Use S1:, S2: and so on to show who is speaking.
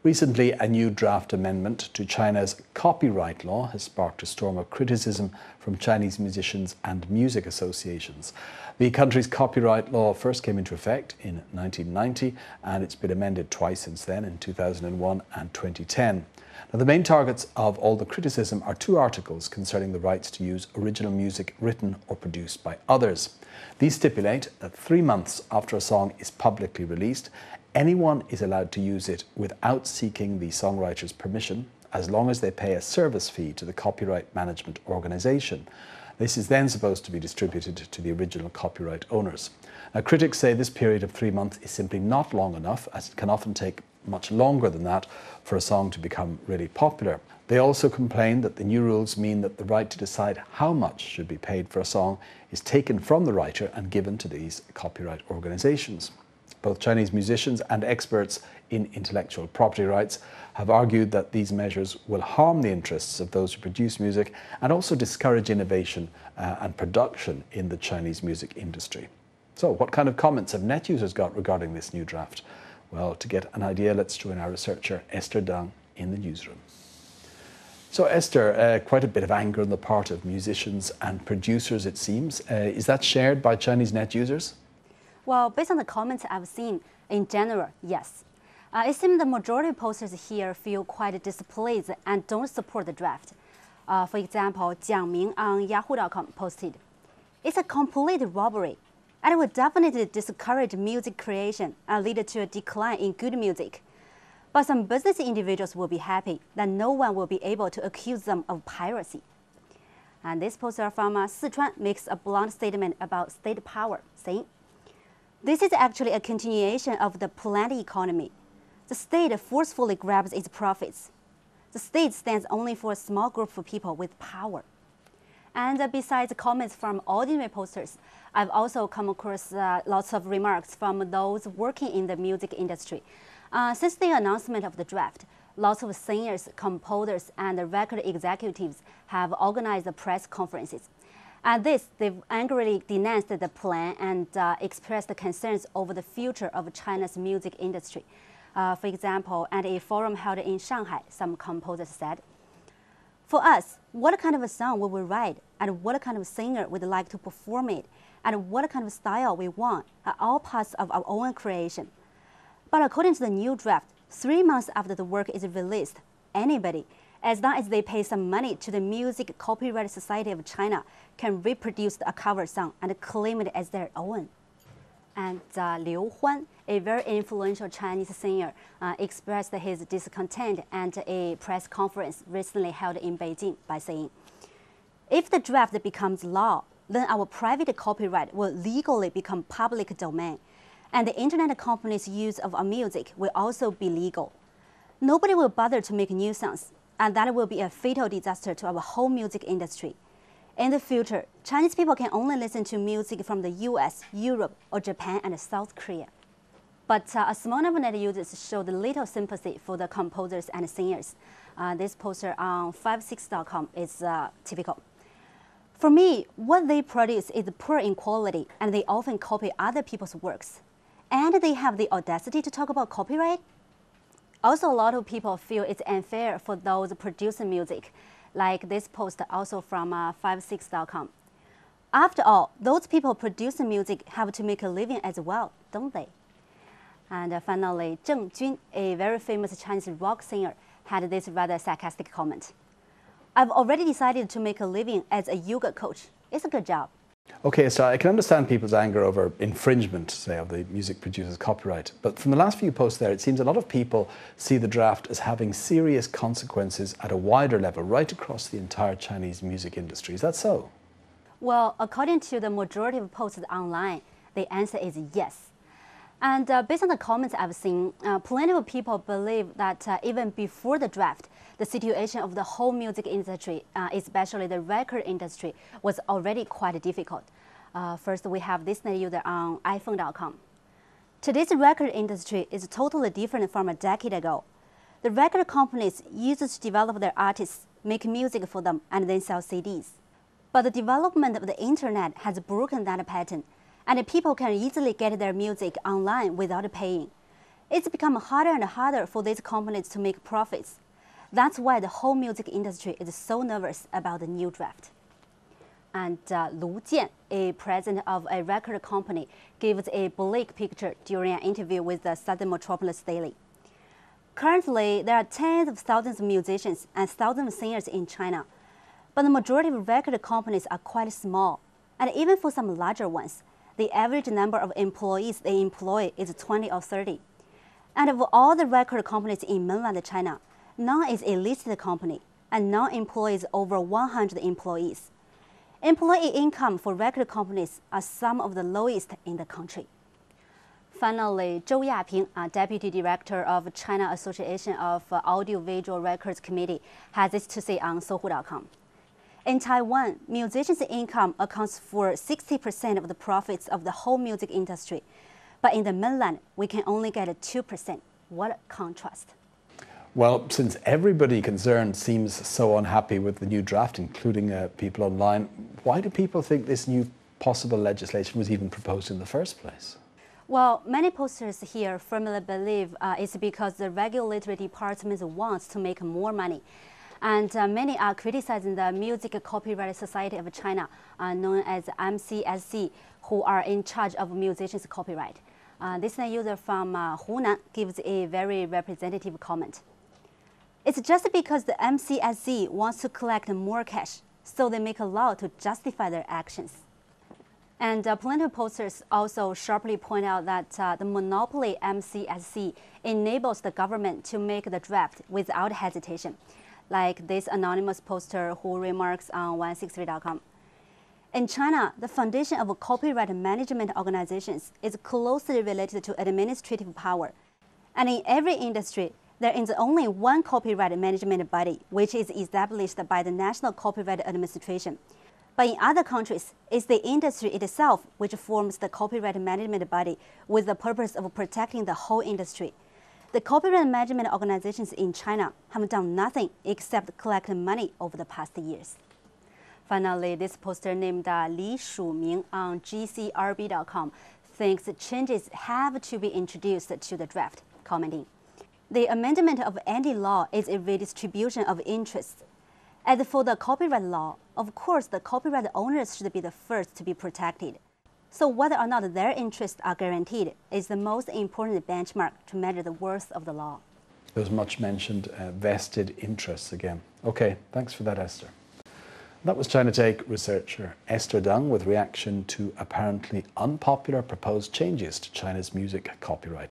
S1: Recently, a new draft amendment to China's copyright law has sparked a storm of criticism from Chinese musicians and music associations. The country's copyright law first came into effect in 1990, and it's been amended twice since then, in 2001 and 2010. Now, the main targets of all the criticism are two articles concerning the rights to use original music written or produced by others. These stipulate that 3 months after a song is publicly released, anyone is allowed to use it without seeking the songwriter's permission, as long as they pay a service fee to the copyright management organisation. This is then supposed to be distributed to the original copyright owners. Now, critics say this period of 3 months is simply not long enough, as it can often take much longer than that for a song to become really popular. They also complain that the new rules mean that the right to decide how much should be paid for a song is taken from the writer and given to these copyright organisations. Both Chinese musicians and experts in intellectual property rights have argued that these measures will harm the interests of those who produce music and also discourage innovation and production in the Chinese music industry. So, what kind of comments have net users got regarding this new draft? Well, to get an idea, let's join our researcher Esther Dang in the newsroom. So Esther, quite a bit of anger on the part of musicians and producers, it seems. Is that shared by Chinese net users?
S2: Well, based on the comments I've seen, in general, yes. It seems the majority of posters here feel quite displeased and don't support the draft. For example, Jiang Ming on Yahoo.com posted, "It's a complete robbery, and it will definitely discourage music creation and lead to a decline in good music. But some business individuals will be happy that no one will be able to accuse them of piracy." And this poster from Sichuan makes a blunt statement about state power, saying, "This is actually a continuation of the planned economy. The state forcefully grabs its profits. The state stands only for a small group of people with power." And besides comments from ordinary posters, I've also come across lots of remarks from those working in the music industry. Since the announcement of the draft, lots of singers, composers, and record executives have organized press conferences. At this, they've angrily denounced the plan and expressed concerns over the future of China's music industry. For example, at a forum held in Shanghai, some composers said, "For us, what kind of a song will we write, and what kind of singer we'd like to perform it, and what kind of style we want are all parts of our own creation. But according to the new draft, 3 months after the work is released, anybody, as long as they pay some money to the Music Copyright Society of China, can reproduce a cover song and claim it as their own." And Liu Huan, a very influential Chinese singer, expressed his discontent at a press conference recently held in Beijing by saying, "If the draft becomes law, then our private copyright will legally become public domain, and the internet companies' use of our music will also be legal. Nobody will bother to make new songs, and that will be a fatal disaster to our whole music industry. In the future, Chinese people can only listen to music from the US, Europe, or Japan and South Korea." But a small number of net users showed little sympathy for the composers and singers. This poster on 56.com is typical. "For me, what they produce is poor in quality, and they often copy other people's works. And they have the audacity to talk about copyright? Also, a lot of people feel it's unfair for those producing music, like this post also from 56.com. After all, those people producing music have to make a living as well, don't they?" And finally, Zheng Jun, a very famous Chinese rock singer, had this rather sarcastic comment. "I've already decided to make a living as a yoga coach. It's a good job."
S1: Okay, so I can understand people's anger over infringement, say, of the music producer's copyright. But from the last few posts there, it seems a lot of people see the draft as having serious consequences at a wider level, right across the entire Chinese music industry. Is that so?
S2: Well, according to the majority of posts online, the answer is yes. And based on the comments I've seen, plenty of people believe that even before the draft, the situation of the whole music industry, especially the record industry, was already quite difficult. First, we have this net user on iPhone.com. "Today's record industry is totally different from a decade ago. The record companies used to develop their artists, make music for them, and then sell CDs. But the development of the internet has broken that pattern, and people can easily get their music online without paying. It's become harder and harder for these companies to make profits. That's why the whole music industry is so nervous about the new draft. And Lu Jian, a president of a record company, gives a bleak picture during an interview with the Southern Metropolis Daily. Currently, there are tens of thousands of musicians and thousands of singers in China, but the majority of record companies are quite small, and even for some larger ones, the average number of employees they employ is 20 or 30. And of all the record companies in mainland China, none is a listed company, and none employs over 100 employees. Employee income for record companies are some of the lowest in the country. Finally, Zhou Yaping, Deputy Director of China Association of Audiovisual Records Committee, has this to say on Sohu.com. In Taiwan, musicians' income accounts for 60% of the profits of the whole music industry. But in the mainland, we can only get 2%. What a contrast.
S1: Well, since everybody concerned seems so unhappy with the new draft, including people online, why do people think this new possible legislation was even proposed in the first place?
S2: Well, many pollsters here firmly believe it's because the regulatory department wants to make more money. And many are criticizing the Music Copyright Society of China, known as MCSC, who are in charge of musicians' copyright. This user from Hunan gives a very representative comment. It's just because the MCSC wants to collect more cash, so they make a law to justify their actions. And plenty of pollsters also sharply point out that the monopoly MCSC enables the government to make the draft without hesitation, like this anonymous poster who remarks on 163.com. In China, the foundation of copyright management organizations is closely related to administrative power. And in every industry, there is only one copyright management body, which is established by the National Copyright Administration. But in other countries, it's the industry itself which forms the copyright management body with the purpose of protecting the whole industry. The copyright management organizations in China have done nothing except collect money over the past years. Finally, this poster named Li Shuming on GCRB.com thinks changes have to be introduced to the draft, commenting, "The amendment of any law is a redistribution of interests. As for the copyright law, of course the copyright owners should be the first to be protected. So whether or not their interests are guaranteed is the most important benchmark to measure the worth of the law."
S1: Those much mentioned vested interests again. Okay, thanks for that, Esther. That was China Take researcher Esther Dung with reaction to apparently unpopular proposed changes to China's music copyright.